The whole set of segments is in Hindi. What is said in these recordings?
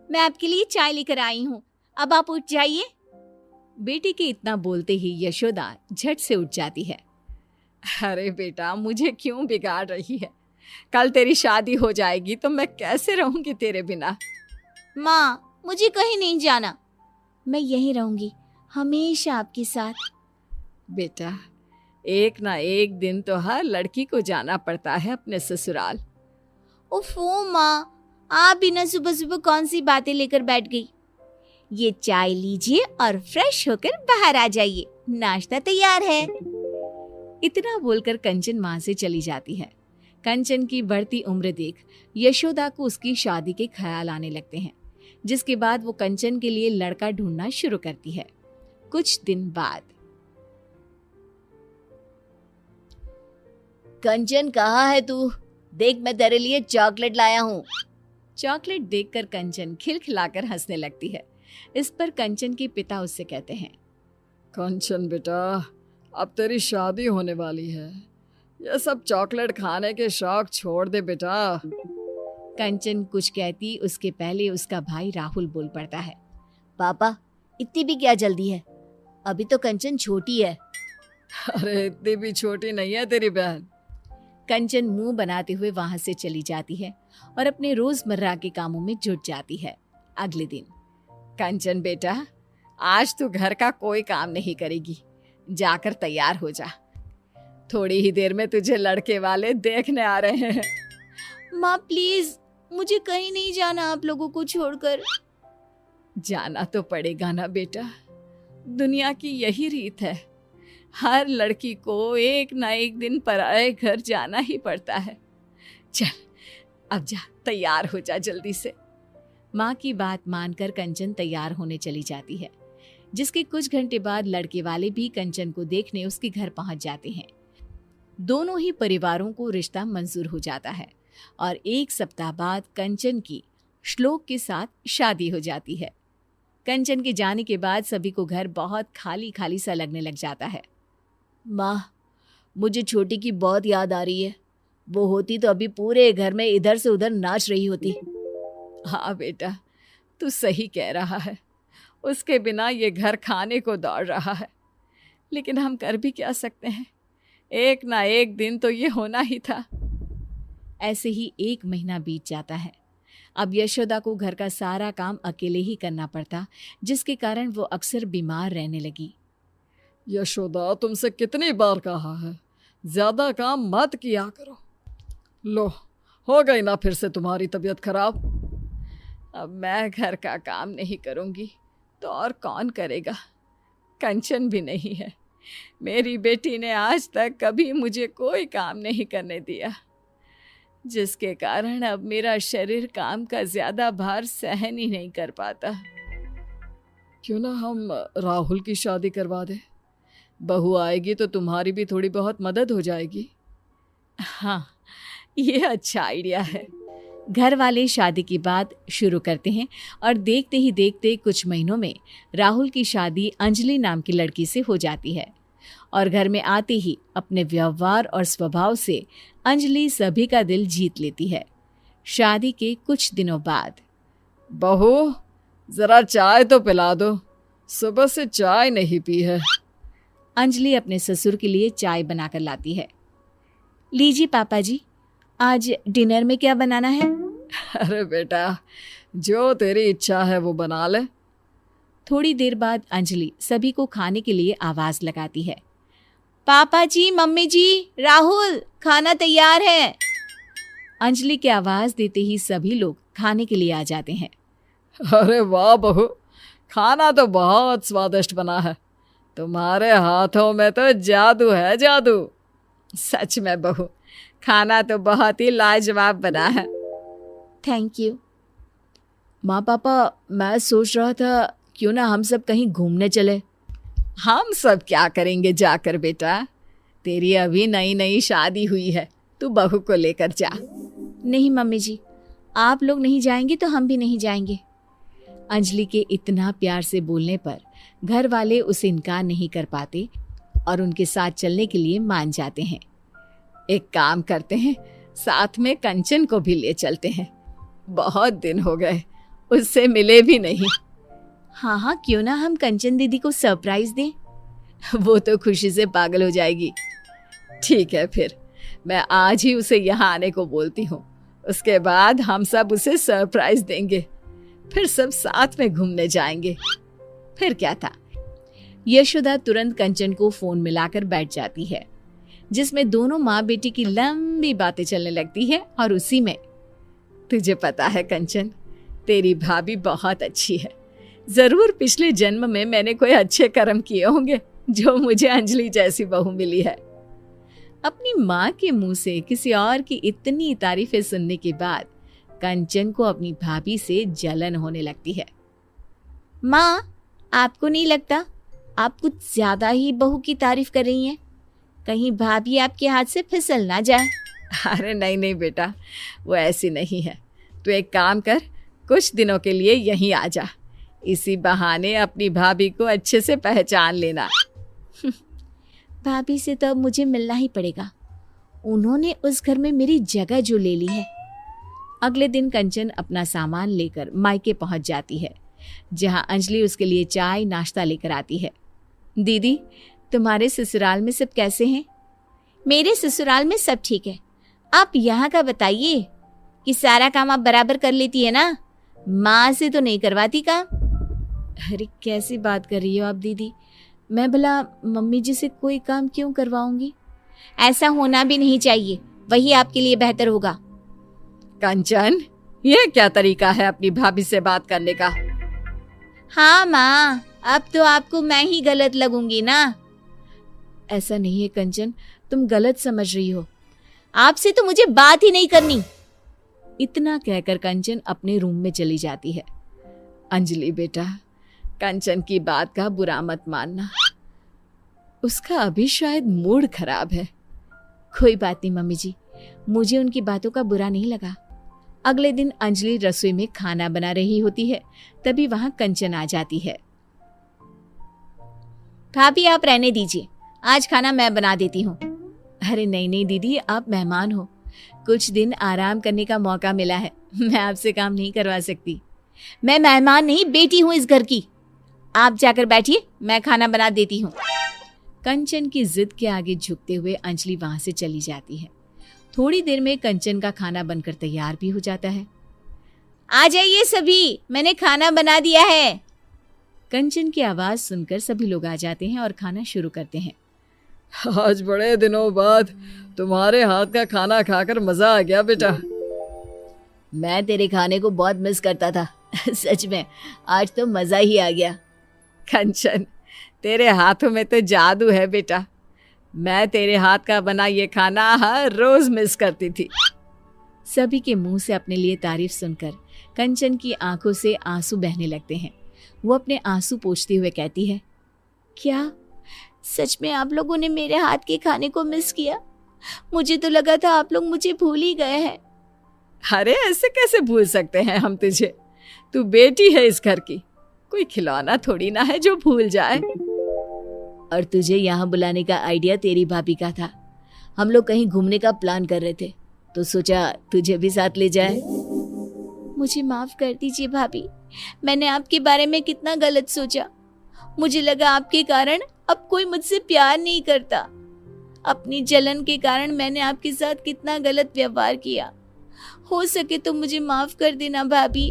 मैं आपके लिए चाय लेकर आई हूँ, अब आप उठ जाइए। बेटी के इतना बोलते ही यशोदा झट से उठ जाती है। अरे बेटा, मुझे क्यों बिगाड़ रही है? कल तेरी शादी हो जाएगी तो मैं कैसे रहूंगी तेरे बिना? माँ, मुझे कहीं नहीं जाना, मैं यहीं रहूंगी, हमेशा आपके साथ। बेटा, एक ना एक दिन तो हर लड़की को जाना पड़ता है अपने ससुराल। ओफो माँ, आप बिना सुबह सुबह कौन सी बातें लेकर बैठ गई। ये चाय लीजिए और फ्रेश होकर बाहर आ जाइए, नाश्ता तैयार है। इतना बोलकर कंचन वहां से चली जाती है। कंचन की बढ़ती उम्र देख यशोदा को उसकी शादी के ख्याल आने लगते हैं, जिसके बाद वो कंचन के लिए लड़का ढूंढना शुरू करती है। कुछ दिन बाद, कंचन कहाँ है तू? देख, मैं तेरे लिए चॉकलेट लाया हूँ। चॉकलेट देखकर कंचन खिलखिलाकर हंसने लगती है। इस पर कंचन के पिता उससे कहते हैं, कंचन बेटा, अब तेरी शादी होने वाली है, यह सब चॉकलेट खाने के शौक छोड़ दे बेटा। कंचन कुछ कहती उसके पहले उसका भाई राहुल बोल पड़ता है, पापा, इतनी भी क्या जल्दी है, अभी तो कंचन छोटी है। अरे इतनी भी छोटी नहीं है तेरी बहन। कंचन मुंह बनाते हुए वहां से चली जाती है और अपने रोजमर्रा के कामों में जुट जाती है। अगले दिन, कंचन बेटा, आज तू घर का कोई काम नहीं करेगी, जाकर तैयार हो जा, थोड़ी ही देर में तुझे लड़के वाले देखने आ रहे हैं। माँ प्लीज, मुझे कहीं नहीं जाना आप लोगों को छोड़कर। जाना तो पड़ेगा ना बेटा, दुनिया की यही रीत है, हर लड़की को एक ना एक दिन पराए घर जाना ही पड़ता है। चल अब जा, तैयार हो जा जल्दी से। माँ की बात मानकर कंचन तैयार होने चली जाती है, जिसके कुछ घंटे बाद लड़के वाले भी कंचन को देखने उसके घर पहुंच जाते हैं। दोनों ही परिवारों को रिश्ता मंजूर हो जाता है और एक सप्ताह बाद कंचन की श्लोक के साथ शादी हो जाती है। कंचन के जाने के बाद सभी को घर बहुत खाली खाली सा लगने लग जाता है। माँ, मुझे छोटी की बहुत याद आ रही है, वो होती तो अभी पूरे घर में इधर से उधर नाच रही होती। हाँ बेटा, तू सही कह रहा है, उसके बिना ये घर खाने को दौड़ रहा है, लेकिन हम कर भी क्या सकते हैं, एक ना एक दिन तो ये होना ही था। ऐसे ही 1 महीना बीत जाता है। अब यशोदा को घर का सारा काम अकेले ही करना पड़ता, जिसके कारण वो अक्सर बीमार रहने लगी। यशोदा, तुमसे कितनी बार कहा है, ज्यादा काम मत किया करो। लो, हो गई ना फिर से तुम्हारी तबीयत खराब। अब मैं घर का काम नहीं करूंगी तो और कौन करेगा? कंचन भी नहीं है, मेरी बेटी ने आज तक कभी मुझे कोई काम नहीं करने दिया, जिसके कारण अब मेरा शरीर काम का ज्यादा भार सहन ही नहीं कर पाता। क्यों ना हम राहुल की शादी करवा दे, बहू आएगी तो तुम्हारी भी थोड़ी बहुत मदद हो जाएगी। हाँ, ये अच्छा आइडिया है। घर वाले शादी की बात शुरू करते हैं और देखते ही देखते कुछ महीनों में राहुल की शादी अंजलि नाम की लड़की से हो जाती है और घर में आते ही अपने व्यवहार और स्वभाव से अंजलि सभी का दिल जीत लेती है। शादी के कुछ दिनों बाद, बहू जरा चाय तो पिला दो, सुबह से चाय नहीं पी है। अंजलि अपने ससुर के लिए चाय बनाकर लाती है। लीजिए पापा जी, आज डिनर में क्या बनाना है? अरे बेटा, जो तेरी इच्छा है वो बना ले। थोड़ी देर बाद अंजलि सभी को खाने के लिए आवाज लगाती है। पापा जी, मम्मी जी, राहुल, खाना तैयार है। अंजलि की आवाज देते ही सभी लोग खाने के लिए आ जाते हैं। अरे वाह बहू, खाना तो बहुत स्वादिष्ट बना है, तुम्हारे हाथों में तो जादू है, जादू। सच में बहू, खाना तो बहुत ही लाजवाब बना है। Thank you. माँ पापा, मैं सोच रहा था क्यों ना हम सब कहीं घूमने चले। हम सब क्या करेंगे जाकर बेटा, तेरी अभी नई नई शादी हुई है, तू बहू को लेकर जा। नहीं मम्मी जी, आप लोग नहीं जाएंगे तो हम भी नहीं जाएंगे। अंजलि के इतना प्यार से बोलने पर घर वाले उसे इनकार नहीं कर पाते और उनके साथ चलने के लिए मान जाते हैं। एक काम करते हैं, साथ में कंचन को भी ले चलते हैं, बहुत दिन हो गए उससे मिले भी नहीं। हाँ हाँ, क्यों ना हम कंचन दीदी को सरप्राइज दें। वो तो खुशी से पागल हो जाएगी। ठीक है, फिर मैं आज ही उसे यहाँ आने को बोलती हूँ। उसके बाद हम सब उसे सरप्राइज देंगे, फिर सब साथ में घूमने जाएंगे। फिर क्या था, यशोदा तुरंत कंचन को फोन मिलाकर बैठ जाती है, जिसमें दोनों माँ बेटी की लंबी बातें चलने लगती है। और उसी में, तुझे पता है कंचन, तेरी भाभी बहुत अच्छी है। जरूर पिछले जन्म में मैंने कोई अच्छे कर्म किए होंगे जो मुझे अंजलि जैसी बहू मिली है। अपनी माँ के मुंह से किसी और की इतनी तारीफें सुनने के बाद कंचन को अपनी भाभी से जलन होने लगती है। माँ, आपको नहीं लगता आप कुछ ज्यादा ही बहू की तारीफ कर रही हैं? कहीं भाभी आपके हाथ से फिसल ना जाए। अरे नहीं नहीं बेटा, वो ऐसी नहीं है। तू एक काम कर, कुछ दिनों के लिए यहीं आ जा। इसी बहाने अपनी भाभी को अच्छे से पहचान लेना। भाभी से तो अब मुझे मिलना ही पड़ेगा। उन्होंने उस घर में मेरी जगह जो ले ली है। अगले दिन कंचन अपना सामान लेकर मायके पहुंच जाती है, जहां अंजलि उसके लिए चाय नाश्ता लेकर आती है। दीदी, तुम्हारे ससुराल में सब कैसे हैं? मेरे ससुराल में सब ठीक है। आप यहाँ का बताइए कि सारा काम आप बराबर कर लेती है ना? माँ से तो नहीं करवाती काम। अरे कैसी बात कर रही हो आप दीदी? मैं भला मम्मी जी से कोई काम क्यों करवाऊंगी? ऐसा होना भी नहीं चाहिए, वही आपके लिए बेहतर होगा। कंचन, ये क्या तरीका है अपनी भाभी से बात करने का? हाँ माँ, अब तो आपको मैं ही गलत लगूंगी ना। ऐसा नहीं है कंचन, तुम गलत समझ रही हो। आपसे तो मुझे बात ही नहीं करनी। इतना कहकर कंचन अपने रूम में चली जाती है। अंजलि बेटा, कंचन की बात का बुरा मत मानना। उसका अभी शायद मूड खराब है। कोई बात नहीं मम्मी जी, मुझे उनकी बातों का बुरा नहीं लगा। अगले दिन अंजलि रसोई में खाना बना रही होती है, तभी वहां कंचन आ जाती है। भाभी, आप रहने दीजिए, आज खाना मैं बना देती हूँ। अरे नहीं नहीं दीदी, आप मेहमान हो, कुछ दिन आराम करने का मौका मिला है, मैं आपसे काम नहीं करवा सकती। मैं मेहमान नहीं, बेटी हूँ इस घर की। आप जाकर बैठिए, मैं खाना बना देती हूँ। कंचन की जिद के आगे झुकते हुए अंजलि वहां से चली जाती है। थोड़ी देर में कंचन का खाना बनकर तैयार भी हो जाता है। आ जाइए सभी, मैंने खाना बना दिया है। कंचन की आवाज सुनकर सभी लोग आ जाते हैं और खाना शुरू करते हैं। आज बड़े दिनों बाद तुम्हारे हाथ का खाना खाकर मजा आ गया बेटा। मैं तेरे खाने को बहुत मिस करता था। सच में आज तो मजा ही आ गया। कंचन, तेरे हाथों में तो जादू है बेटा। मैं तेरे हाथ का बना ये खाना हर रोज मिस करती थी। सभी के मुंह से अपने लिए तारीफ सुनकर कंचन की आंखों से आंसू बहने लगते हैं। वो अपने आंसू पोंछते हुए कहती है, क्या सच में आप लोगों ने मेरे हाथ के खाने को मिस किया? मुझे तो लगा था आप लोग मुझे भूल ही गए हैं। अरे ऐसे कैसे भूल सकते हैं हम तुझे? तू बेटी है इस घर की, कोई खिलौना थोड़ी ना है जो भूल जाए। और तुझे यहाँ बुलाने का आइडिया तेरी भाभी का था। हम लोग कहीं घूमने का प्लान कर रहे थे, तो सोचा तुझे भी साथ ले जाए। मुझे माफ कर दीजिए भाभी, मैंने आपके बारे में कितना गलत सोचा। मुझे लगा आपके कारण अब कोई मुझसे प्यार नहीं करता। अपनी जलन के कारण मैंने आपके साथ कितना गलत व्यवहार किया। हो सके तो मुझे माफ कर देना भाभी।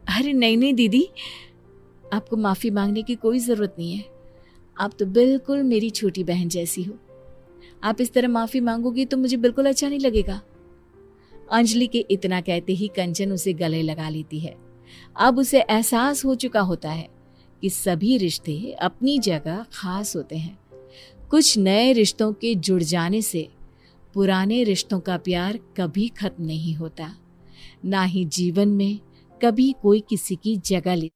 अरे नहीं नहीं दीदी, आपको माफी मांगने की कोई जरूरत नहीं है। आप तो बिल्कुल मेरी छोटी बहन जैसी हो। आप इस तरह माफी मांगोगी तो मुझे बिल्कुल अच्छा नहीं लगेगा। अंजलि के इतना कहते ही कंचन उसे गले लगा लेती है। अब उसे एहसास हो चुका होता है कि सभी रिश्ते अपनी जगह खास होते हैं। कुछ नए रिश्तों के जुड़ जाने से पुराने रिश्तों का प्यार कभी खत्म नहीं होता, ना ही जीवन में कभी कोई किसी की जगह ले